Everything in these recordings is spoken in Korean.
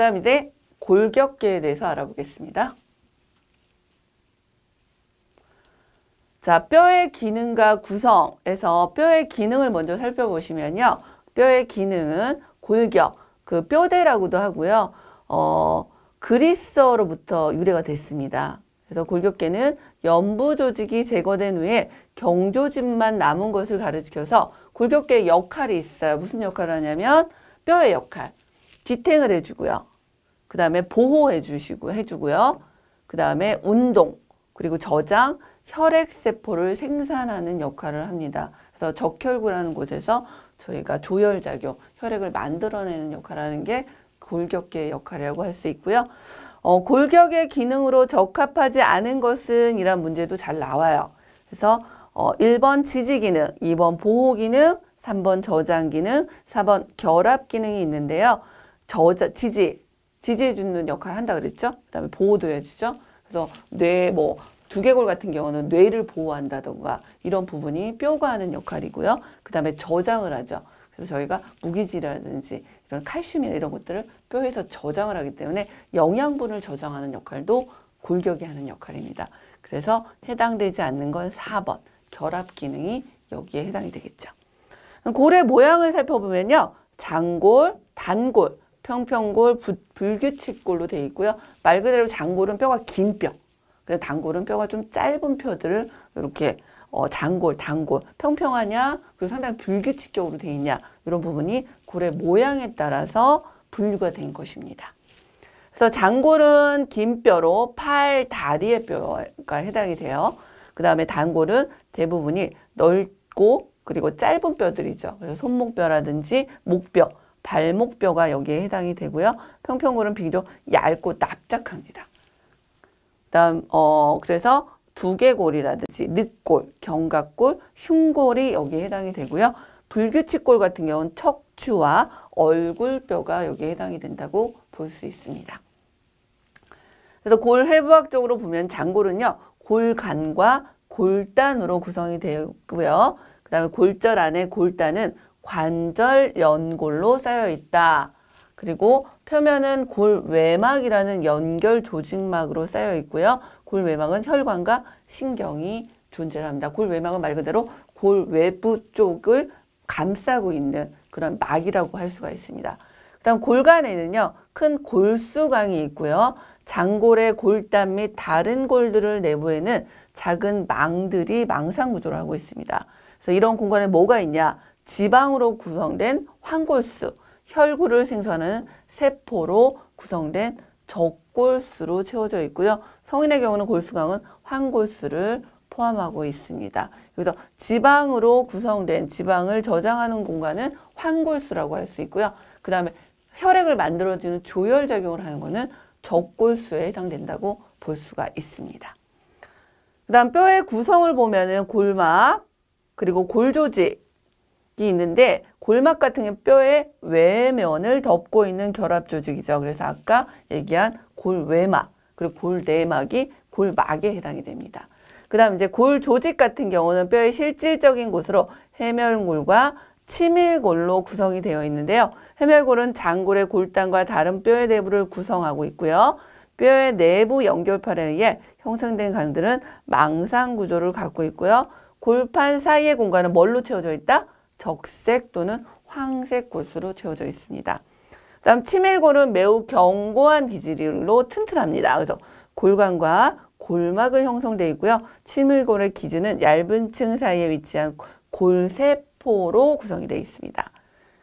다음 이제 골격계에 대해서 알아보겠습니다. 자, 뼈의 기능과 구성에서 뼈의 기능을 먼저 살펴보시면요. 뼈의 기능은 골격, 그 뼈대라고도 하고요. 그리스어로부터 유래가 됐습니다. 그래서 골격계는 연부 조직이 제거된 후에 경조직만 남은 것을 가리켜서 골격계의 역할이 있어요. 무슨 역할을 하냐면 뼈의 역할, 지탱을 해주고요. 그 다음에 해주고요. 그 다음에 운동, 그리고 저장, 혈액세포를 생산하는 역할을 합니다. 그래서 적혈구라는 곳에서 저희가 조혈작용, 혈액을 만들어내는 역할을 하는 게 골격계의 역할이라고 할 수 있고요. 골격의 기능으로 적합하지 않은 것은 이란 문제도 잘 나와요. 그래서 1번 지지기능, 2번 보호기능, 3번 저장기능, 4번 결합기능이 있는데요. 지지해주는 역할을 한다 그랬죠. 그 다음에 보호도 해주죠. 그래서 두개골 같은 경우는 뇌를 보호한다던가 이런 부분이 뼈가 하는 역할이고요. 그 다음에 저장을 하죠. 그래서 저희가 무기질이라든지 이런 칼슘이나 이런 것들을 뼈에서 저장을 하기 때문에 영양분을 저장하는 역할도 골격이 하는 역할입니다. 그래서 해당되지 않는 건 4번 결합 기능이 여기에 해당이 되겠죠. 골의 모양을 살펴보면요. 장골, 단골, 평평골, 불규칙골로 되어 있고요. 말 그대로 장골은 뼈가 긴 뼈. 단골은 뼈가 좀 짧은 뼈들을 이렇게 장골, 단골, 평평하냐, 그리고 상당히 불규칙적으로 되어 있냐, 이런 부분이 골의 모양에 따라서 분류가 된 것입니다. 그래서 장골은 긴 뼈로 팔, 다리의 뼈가 해당이 돼요. 그 다음에 단골은 대부분이 넓고 그리고 짧은 뼈들이죠. 그래서 손목뼈라든지 목뼈, 발목뼈가 여기에 해당이 되고요. 평평골은 비교적 얇고 납작합니다. 그래서 두개골이라든지 늑골, 견갑골, 흉골이 여기에 해당이 되고요. 불규칙골 같은 경우는 척추와 얼굴뼈가 여기에 해당이 된다고 볼 수 있습니다. 그래서 골 해부학적으로 보면 장골은요. 골간과 골단으로 구성이 되고요. 그 다음에 골절 안에 골단은 관절 연골로 쌓여 있다. 그리고 표면은 골외막이라는 연결 조직막으로 쌓여 있고요. 골외막은 혈관과 신경이 존재합니다. 골외막은 말 그대로 골 외부 쪽을 감싸고 있는 그런 막이라고 할 수가 있습니다. 그다음 골간에는요. 큰 골수강이 있고요. 장골의 골단 및 다른 골들을 내부에는 작은 망들이 망상구조를 하고 있습니다. 그래서 이런 공간에 뭐가 있냐? 지방으로 구성된 황골수, 혈구를 생성하는 세포로 구성된 적골수로 채워져 있고요. 성인의 경우는 골수강은 황골수를 포함하고 있습니다. 여기서 지방으로 구성된 지방을 저장하는 공간은 황골수라고 할 수 있고요. 그 다음에 혈액을 만들어주는 조혈작용을 하는 것은 적골수에 해당된다고 볼 수가 있습니다. 그 다음 뼈의 구성을 보면은 골막, 그리고 골조직이 있는데 골막 같은 게 뼈의 외면을 덮고 있는 결합조직이죠. 그래서 아까 얘기한 골외막, 그리고 골내막이 골막에 해당이 됩니다. 그 다음 이제 골조직 같은 경우는 뼈의 실질적인 곳으로 해멸골과 치밀골로 구성이 되어 있는데요. 해멸골은 장골의 골단과 다른 뼈의 내부를 구성하고 있고요. 뼈의 내부 연결판에 의해 형성된 강들은 망상 구조를 갖고 있고요. 골판 사이의 공간은 뭘로 채워져 있다? 적색 또는 황색 곳으로 채워져 있습니다. 다음 치밀골은 매우 견고한 기질로 튼튼합니다. 그래서 골관과 골막을 형성되어 있고요. 치밀골의 기준은 얇은 층 사이에 위치한 골세포로 구성이 되어 있습니다.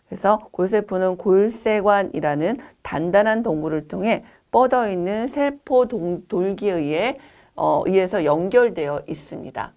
그래서 골세포는 골세관이라는 단단한 동굴을 통해 뻗어 있는 세포 돌기에 의해서 연결되어 있습니다.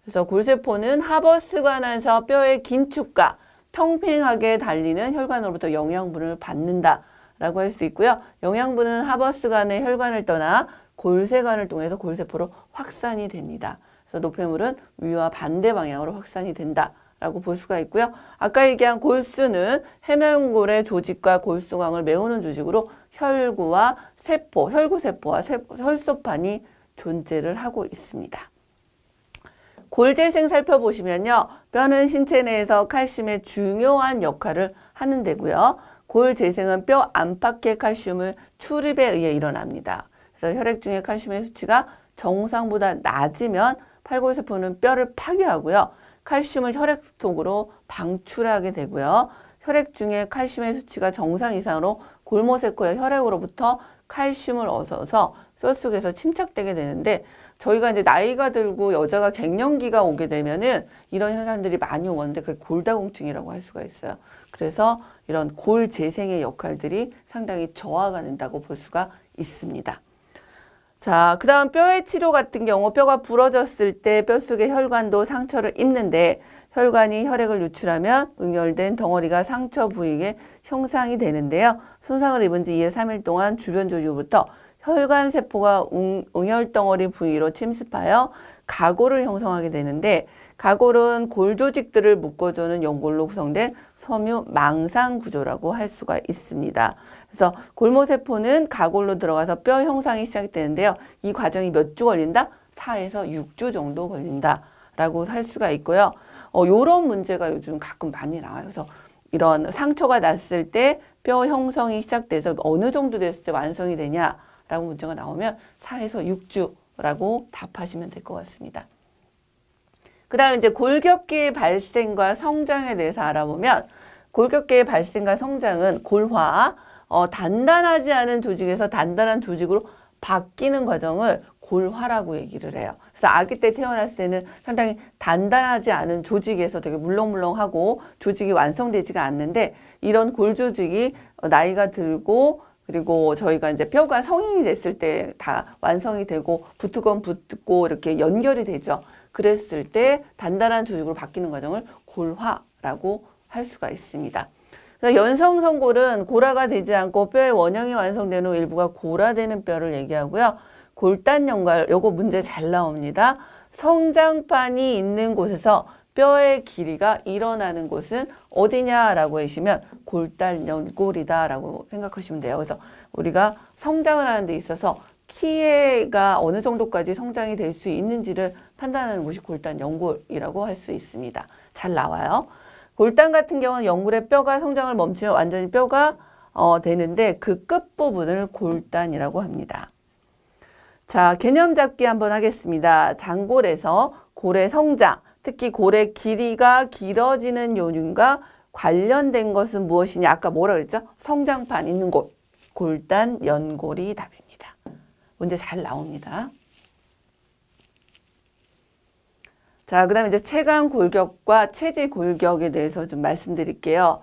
그래서 골세포는 하버스관에서 뼈의 긴축과 평평하게 달리는 혈관으로부터 영양분을 받는다라고 할 수 있고요. 영양분은 하버스관의 혈관을 떠나 골세관을 통해서 골세포로 확산이 됩니다. 그래서 노폐물은 위와 반대 방향으로 확산이 된다라고 볼 수가 있고요. 아까 얘기한 골수는 해면골의 조직과 골수광을 메우는 조직으로 혈구와 세포, 혈구세포와 혈소판이 존재를 하고 있습니다. 골재생 살펴보시면요. 뼈는 신체 내에서 칼슘의 중요한 역할을 하는 데고요. 골 재생은 뼈 안팎의 칼슘을 출입에 의해 일어납니다. 그래서 혈액 중에 칼슘의 수치가 정상보다 낮으면 팔골세포는 뼈를 파괴하고요. 칼슘을 혈액 속으로 방출하게 되고요. 혈액 중에 칼슘의 수치가 정상 이상으로 골모세포의 혈액으로부터 칼슘을 얻어서 뼈 속에서 침착되게 되는데 저희가 이제 나이가 들고 여자가 갱년기가 오게 되면은 이런 현상들이 많이 오는데 그게 골다공증이라고 할 수가 있어요. 그래서 이런 골 재생의 역할들이 상당히 저하가 된다고 볼 수가 있습니다. 자, 그 다음 뼈의 치료 같은 경우 뼈가 부러졌을 때 뼛속의 혈관도 상처를 입는데 혈관이 혈액을 유출하면 응열된 덩어리가 상처 부위에 형상이 되는데요. 손상을 입은 지 2에 3일 동안 주변 조직부터 혈관 세포가 응열 덩어리 부위로 침습하여 가골을 형성하게 되는데 가골은 골 조직들을 묶어주는 연골로 구성된 섬유 망상 구조라고 할 수가 있습니다. 그래서 골모세포는 가골로 들어가서 뼈 형상이 시작되는데요. 이 과정이 몇 주 걸린다? 4에서 6주 정도 걸린다라고 할 수가 있고요. 이런 문제가 요즘 가끔 많이 나와요. 그래서 이런 상처가 났을 때 뼈 형성이 시작돼서 어느 정도 됐을 때 완성이 되냐라고 문제가 나오면 4에서 6주라고 답하시면 될 것 같습니다. 그 다음 이제 골격계의 발생과 성장에 대해서 알아보면 골격계의 발생과 성장은 골화, 단단하지 않은 조직에서 단단한 조직으로 바뀌는 과정을 골화라고 얘기를 해요. 그래서 아기 때 태어났을 때는 상당히 단단하지 않은 조직에서 되게 물렁물렁하고 조직이 완성되지가 않는데 이런 골 조직이 나이가 들고 그리고 저희가 이제 뼈가 성인이 됐을 때 다 완성이 되고 붙고 붙고 이렇게 연결이 되죠. 그랬을 때 단단한 조직으로 바뀌는 과정을 골화라고 할 수가 있습니다. 연성성골은 골화가 되지 않고 뼈의 원형이 완성된 후 일부가 골화되는 뼈를 얘기하고요. 골단연골, 요거 문제 잘 나옵니다. 성장판이 있는 곳에서 뼈의 길이가 일어나는 곳은 어디냐라고 하시면 골단연골이다라고 생각하시면 돼요. 그래서 우리가 성장을 하는 데 있어서 키가 어느 정도까지 성장이 될 수 있는지를 판단하는 곳이 골단연골이라고 할 수 있습니다. 잘 나와요. 골단 같은 경우는 연골의 뼈가 성장을 멈추면 완전히 뼈가 되는데 그 끝부분을 골단이라고 합니다. 자, 개념 잡기 한번 하겠습니다. 장골에서 골의 성장, 특히 골의 길이가 길어지는 요인과 관련된 것은 무엇이냐? 아까 뭐라 그랬죠? 성장판 있는 곳, 골단, 연골이 답입니다. 문제 잘 나옵니다. 자, 그 다음에 이제 체간 골격과 체지 골격에 대해서 좀 말씀드릴게요.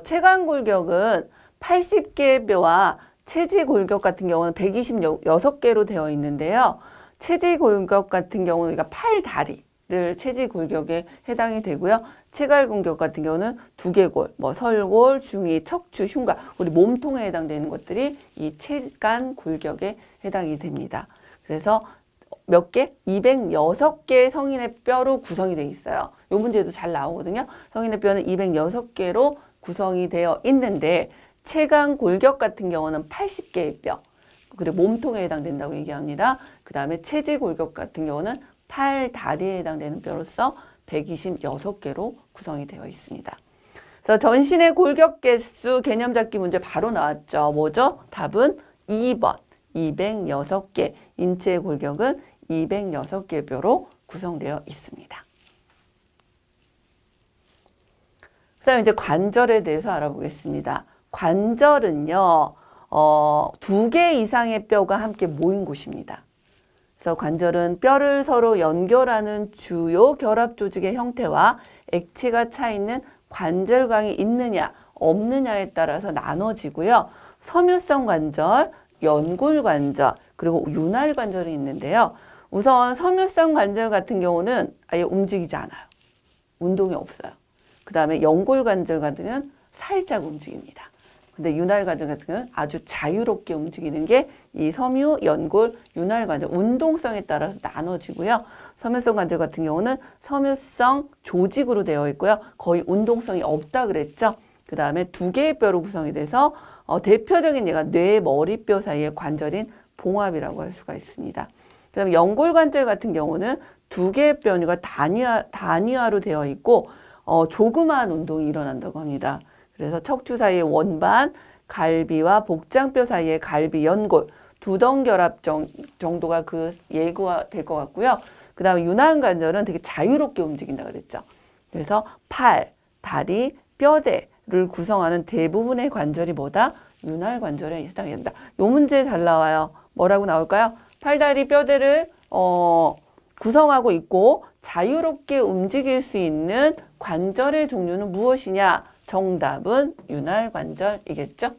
체간 골격은 80개의 뼈와 체지 골격 같은 경우는 126개로 되어 있는데요. 체지 골격 같은 경우는 우리가 팔, 다리를 체지 골격에 해당이 되고요. 체갈 골격 같은 경우는 두개골, 뭐 설골, 중위, 척추, 흉곽, 우리 몸통에 해당되는 것들이 이 체간 골격에 해당이 됩니다. 그래서 몇 개? 206개의 성인의 뼈로 구성이 되어 있어요. 이 문제도 잘 나오거든요. 성인의 뼈는 206개로 구성이 되어 있는데 체간 골격 같은 경우는 80개의 뼈, 그리고 몸통에 해당된다고 얘기합니다. 그 다음에 체지 골격 같은 경우는 팔, 다리에 해당되는 뼈로서 126개로 구성이 되어 있습니다. 그래서 전신의 골격 개수 개념 잡기 문제 바로 나왔죠. 뭐죠? 답은 2번. 206개. 인체의 골격은 206개 뼈로 구성되어 있습니다. 그 다음에 이제 관절에 대해서 알아보겠습니다. 관절은요, 2개 이상의 뼈가 함께 모인 곳입니다. 그래서 관절은 뼈를 서로 연결하는 주요 결합 조직의 형태와 액체가 차 있는 관절광이 있느냐, 없느냐에 따라서 나눠지고요. 섬유성 관절, 연골 관절, 그리고 윤활 관절이 있는데요. 우선 섬유성 관절 같은 경우는 아예 움직이지 않아요. 운동이 없어요. 그 다음에 연골 관절 같은 경우는 살짝 움직입니다. 근데 윤활 관절 같은 경우는 아주 자유롭게 움직이는 게 이 섬유, 연골, 윤활 관절, 운동성에 따라서 나눠지고요. 섬유성 관절 같은 경우는 섬유성 조직으로 되어 있고요. 거의 운동성이 없다 그랬죠. 그 다음에 2개의 뼈로 구성이 돼서 대표적인 예가 뇌, 머리뼈 사이의 관절인 봉합이라고 할 수가 있습니다. 그 다음에 연골 관절 같은 경우는 2개의 뼈가 단위화로 되어 있고 조그마한 운동이 일어난다고 합니다. 그래서 척추 사이의 원반, 갈비와 복장뼈 사이의 갈비 연골, 두덩 결합 정도가 그 예가 될 것 같고요. 그 다음에 윤활관절은 되게 자유롭게 움직인다 그랬죠. 그래서 팔, 다리, 뼈대를 구성하는 대부분의 관절이 뭐다? 윤활관절에 해당이 된다. 요 문제 잘 나와요. 뭐라고 나올까요? 팔, 다리, 뼈대를 구성하고 있고 자유롭게 움직일 수 있는 관절의 종류는 무엇이냐? 정답은 윤활관절이겠죠?